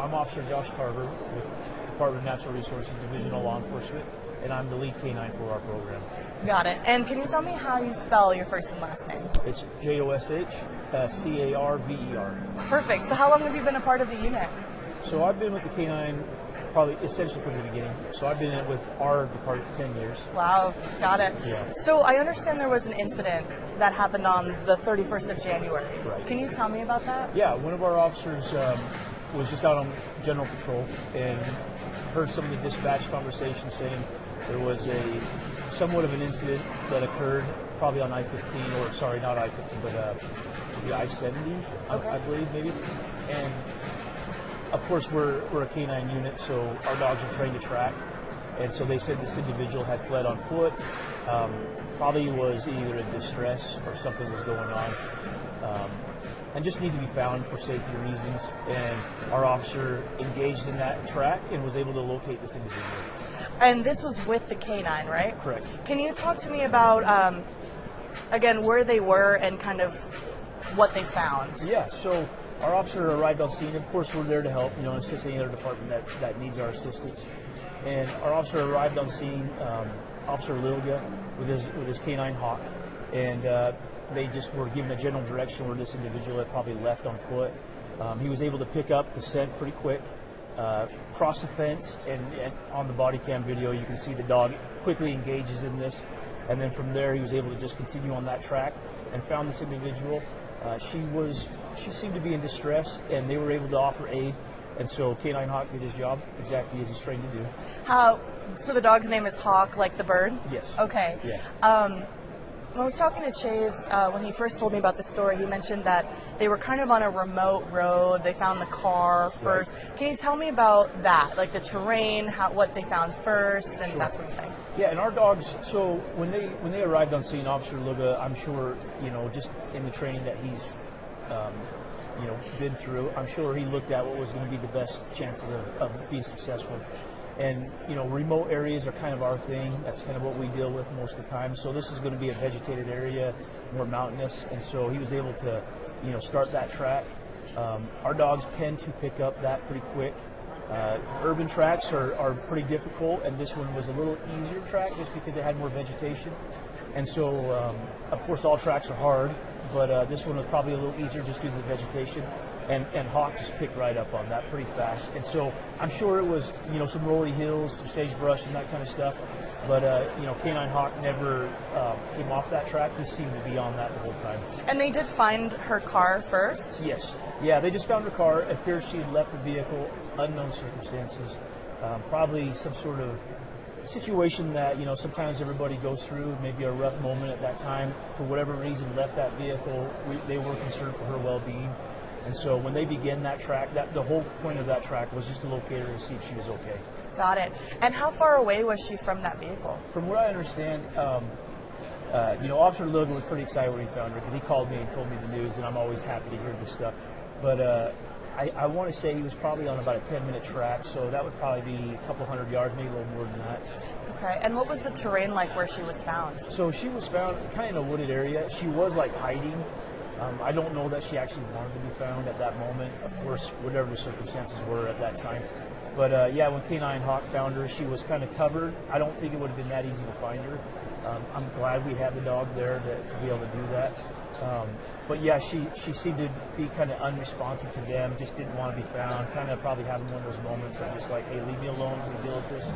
I'm Officer Josh Carver with Department of Natural Resources, Division of Law Enforcement, and I'm the lead K-9 for our program. Got it. And can you tell me how you spell your first and last name? It's Josh Carver. Perfect. So how long have you been a part of the unit? So I've been with the K-9 probably essentially from the beginning. So I've been in with our department 10 years. Wow, got it. Yeah. So I understand there was an incident that happened on the 31st of January. Right. Can you tell me about that? Yeah, one of our officers was just out on general patrol and heard some of the dispatch conversation saying there was somewhat of an incident that occurred probably on I-15, or sorry, not I-15, but the I-70, Okay. I believe maybe. And of course, we're a K-9 unit, so our dogs are trained to track. And so they said this individual had fled on foot, probably was either in distress or something was going on, and just need to be found for safety reasons. And our officer engaged in that track and was able to locate this individual. And this was with the K-9, right? Correct. Can you talk to me about, again, where they were and kind of what they found? Yeah, so our officer arrived on scene. Of course, we're there to help, assist any other department that needs our assistance. And our officer arrived on scene, Officer Lilga, with his K-9 Hawk, and they just were given a general direction where this individual had probably left on foot. He was able to pick up the scent pretty quick, cross the fence, and on the body cam video, you can see the dog quickly engages in this. And then from there, he was able to just continue on that track and found this individual. She seemed to be in distress, and they were able to offer aid. And so K-9 Hawk did his job exactly as he's trained to do. So the dog's name is Hawk, like the bird? Yes. Okay. Yeah. When I was talking to Chase, when he first told me about the story, he mentioned that they were kind of on a remote road. They found the car first. Right. Can you tell me about that, like the terrain, what they found first, and that sort of thing? Yeah, and our dogs. So when they arrived on scene, Officer Luga, I'm sure just in the training that he's been through, I'm sure he looked at what was going to be the best chances of being successful. And, remote areas are kind of our thing. That's kind of what we deal with most of the time. So this is going to be a vegetated area, more mountainous. And so he was able to, start that track. Our dogs tend to pick up that pretty quick. Urban tracks are pretty difficult, and this one was a little easier track just because it had more vegetation. And so, of course, all tracks are hard, but this one was probably a little easier just due to the vegetation. And Hawk just picked right up on that pretty fast. And so I'm sure it was, some rolly hills, some sagebrush and that kind of stuff. But, K-9 Hawk never came off that track. He seemed to be on that the whole time. And they did find her car first? Yes. Yeah, they just found her car. It appears she had left the vehicle, unknown circumstances. Probably some sort of situation that, sometimes everybody goes through, maybe a rough moment at that time. For whatever reason, left that vehicle. They were concerned for her well-being. And so when they began that track, the whole point of that track was just to locate her and see if she was okay. Got it. And how far away was she from that vehicle? From what I understand, Officer Logan was pretty excited when he found her because he called me and told me the news, and I'm always happy to hear this stuff. But I want to say he was probably on about a 10-minute track, so that would probably be a couple hundred yards, maybe a little more than that. Okay. And what was the terrain like where she was found? So she was found kind of in a wooded area. She was hiding. I don't know that she actually wanted to be found at that moment, of course, whatever the circumstances were at that time. But when K-9 Hawk found her, she was kind of covered. I don't think it would have been that easy to find her. I'm glad we had the dog there to be able to do that. But yeah, she seemed to be kind of unresponsive to them, just didn't want to be found, kind of probably having one of those moments of just hey, leave me alone, let me deal with this.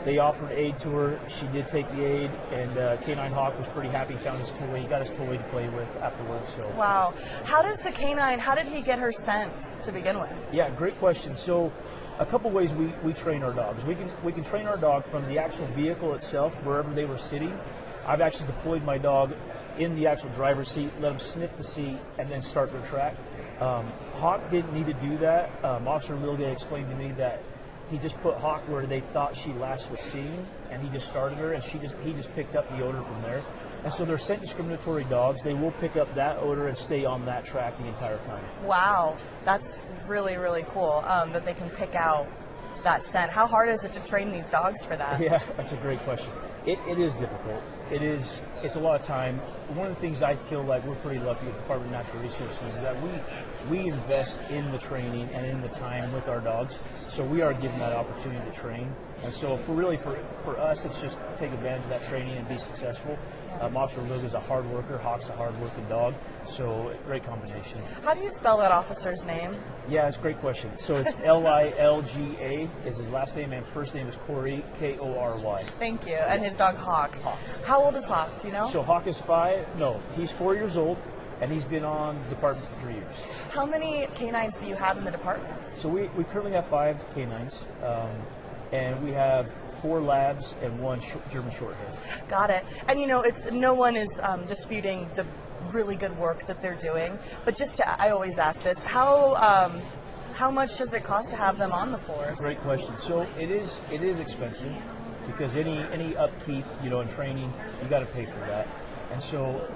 They offered aid to her. She did take the aid, and K-9 Hawk was pretty happy. He found his toy. He got his toy to play with afterwards. So. Wow. How does the K-9, how did he get her scent to begin with? Yeah, great question. So a couple ways we train our dogs. We can train our dog from the actual vehicle itself, wherever they were sitting. I've actually deployed my dog in the actual driver's seat, let them sniff the seat, and then start their track. Hawk didn't need to do that. Officer Lilgay explained to me that he just put Hawk where they thought she last was seen, and he just started her, and he just picked up the odor from there. And so they're scent discriminatory dogs. They will pick up that odor and stay on that track the entire time. Wow, that's really, really cool that they can pick out that scent. How hard is it to train these dogs for that? Yeah, that's a great question. It is difficult. it's a lot of time. One of the things I feel like we're pretty lucky with the Department of Natural Resources is that we invest in the training and in the time with our dogs, so we are given that opportunity to train. And so for us, it's just take advantage of that training and be successful. Officer Lug is a hard worker, Hawk's a hard working dog, so great combination. How do you spell that officer's name? Yeah, it's a great question. So it's Lilga is his last name, and first name is Corey, Kory. Thank you. And his dog Hawk. How old is Hawk? Do you know? So Hawk is he's 4 years old, and he's been on the department for 3 years. How many canines do you have in the department? So we currently have 5 canines, and we have 4 labs and 1 German Shorthair. Got it. And no one is disputing the really good work that they're doing. But I always ask this: how much does it cost to have them on the force? Great question. So it is expensive because any upkeep, and training, you got to pay for that. And so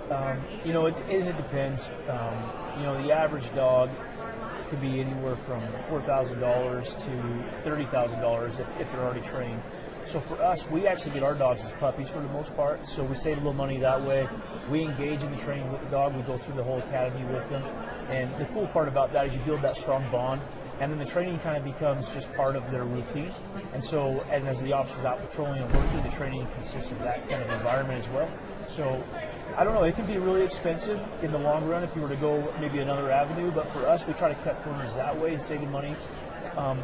it depends. The average dog could be anywhere from $4,000 to $30,000 if they're already trained. So for us, we actually get our dogs as puppies for the most part, so we save a little money that way. We engage in the training with the dog. We go through the whole academy with them. And the cool part about that is you build that strong bond, and then the training kind of becomes just part of their routine. And as the officer's out patrolling and working, the training consists of that kind of environment as well. So I don't know, it can be really expensive in the long run if you were to go maybe another avenue, but for us, we try to cut corners that way and saving money.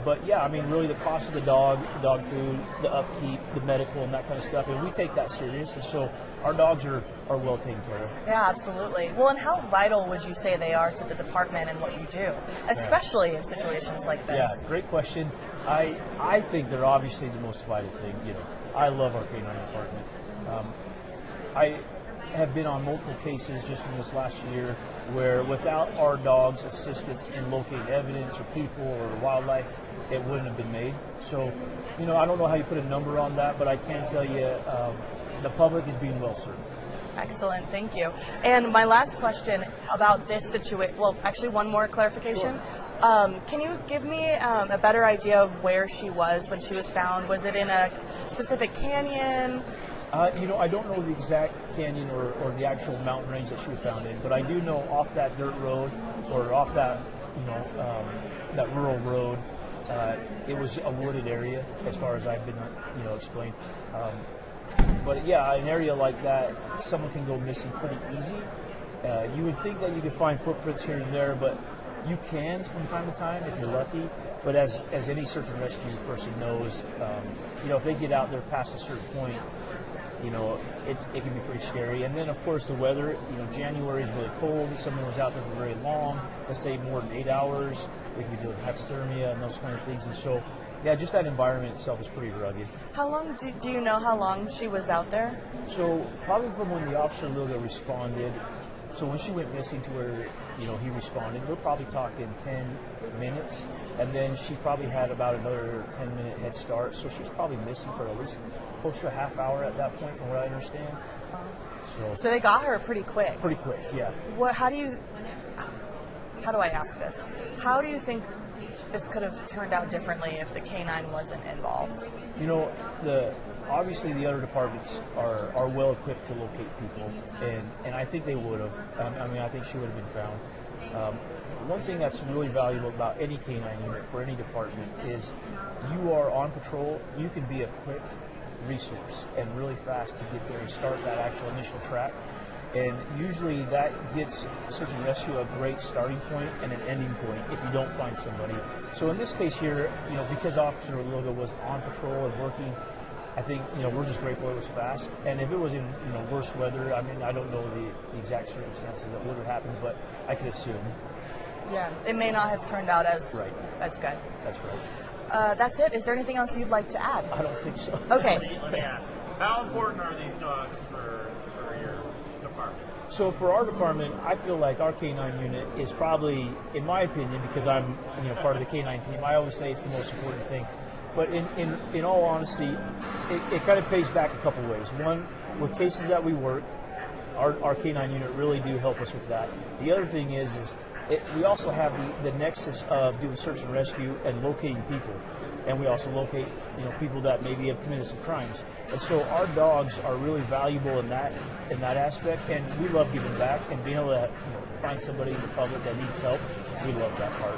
But yeah, really the cost of the dog food, the upkeep, the medical, and that kind of stuff, and we take that serious, and so our dogs are well taken care of. Yeah, absolutely. Well, and how vital would you say they are to the department and what you do, especially in situations like this? Yeah, great question. I think they're obviously the most vital thing. I love our K-9 department. I have been on multiple cases just in this last year where without our dogs' assistance in locating evidence or people or wildlife, it wouldn't have been made. So, I don't know how you put a number on that, but I can tell you the public is being well served. Excellent, thank you. And my last question about this situation, well, actually one more clarification. Sure. Can you give me a better idea of where she was when she was found? Was it in a specific canyon? I don't know the exact canyon or the actual mountain range that she was found in, but I do know off that dirt road or off that, that rural road, it was a wooded area as far as I've been, explained. But yeah, an area like that, someone can go missing pretty easy. You would think that you could find footprints here and there, but you can from time to time if you're lucky. But as any search and rescue person knows, if they get out there past a certain point, it can be pretty scary. And then, of course, the weather. January is really cold. If someone was out there for very long, let's say more than 8 hours, they could be doing hypothermia and those kind of things. And so, yeah, just that environment itself is pretty rugged. How long do you know how long she was out there? So probably from when the officer Lilga responded. So when she went missing to where he responded, we're probably talking 10 minutes, and then she probably had about another 10-minute head start. So she was probably missing for at least close to a half hour at that point, from what I understand. So they got her pretty quick. Pretty quick, yeah. How do I ask this? How do you think this could have turned out differently if the K-9 wasn't involved? Obviously the other departments are well equipped to locate people, and I think they would have. I think she would have been found. One thing that's really valuable about any K-9 unit for any department is you are on patrol, you can be a quick resource and really fast to get there and start that actual initial track. And usually that gets search and rescue a great starting point and an ending point if you don't find somebody. So in this case here, because Officer Lilga was on patrol and working, I think, we're just grateful it was fast. And if it was in, worse weather, I don't know the exact circumstances that would have happened, but I could assume. Yeah, it may not have turned out as good. That's right. That's it. Is there anything else you'd like to add? I don't think so. Okay. Let me ask, how important are these dogs for your department? So for our department, I feel like our K-9 unit is probably, in my opinion, because I'm part of the K-9 team, I always say it's the most important thing. But in all honesty, it kind of pays back a couple ways. One, with cases that we work, our K-9 unit really do help us with that. The other thing is we also have the nexus of doing search and rescue and locating people. and we also locate people that maybe have committed some crimes. And so our dogs are really valuable in that aspect, and we love giving back and being able to find somebody in the public that needs help. We love that part.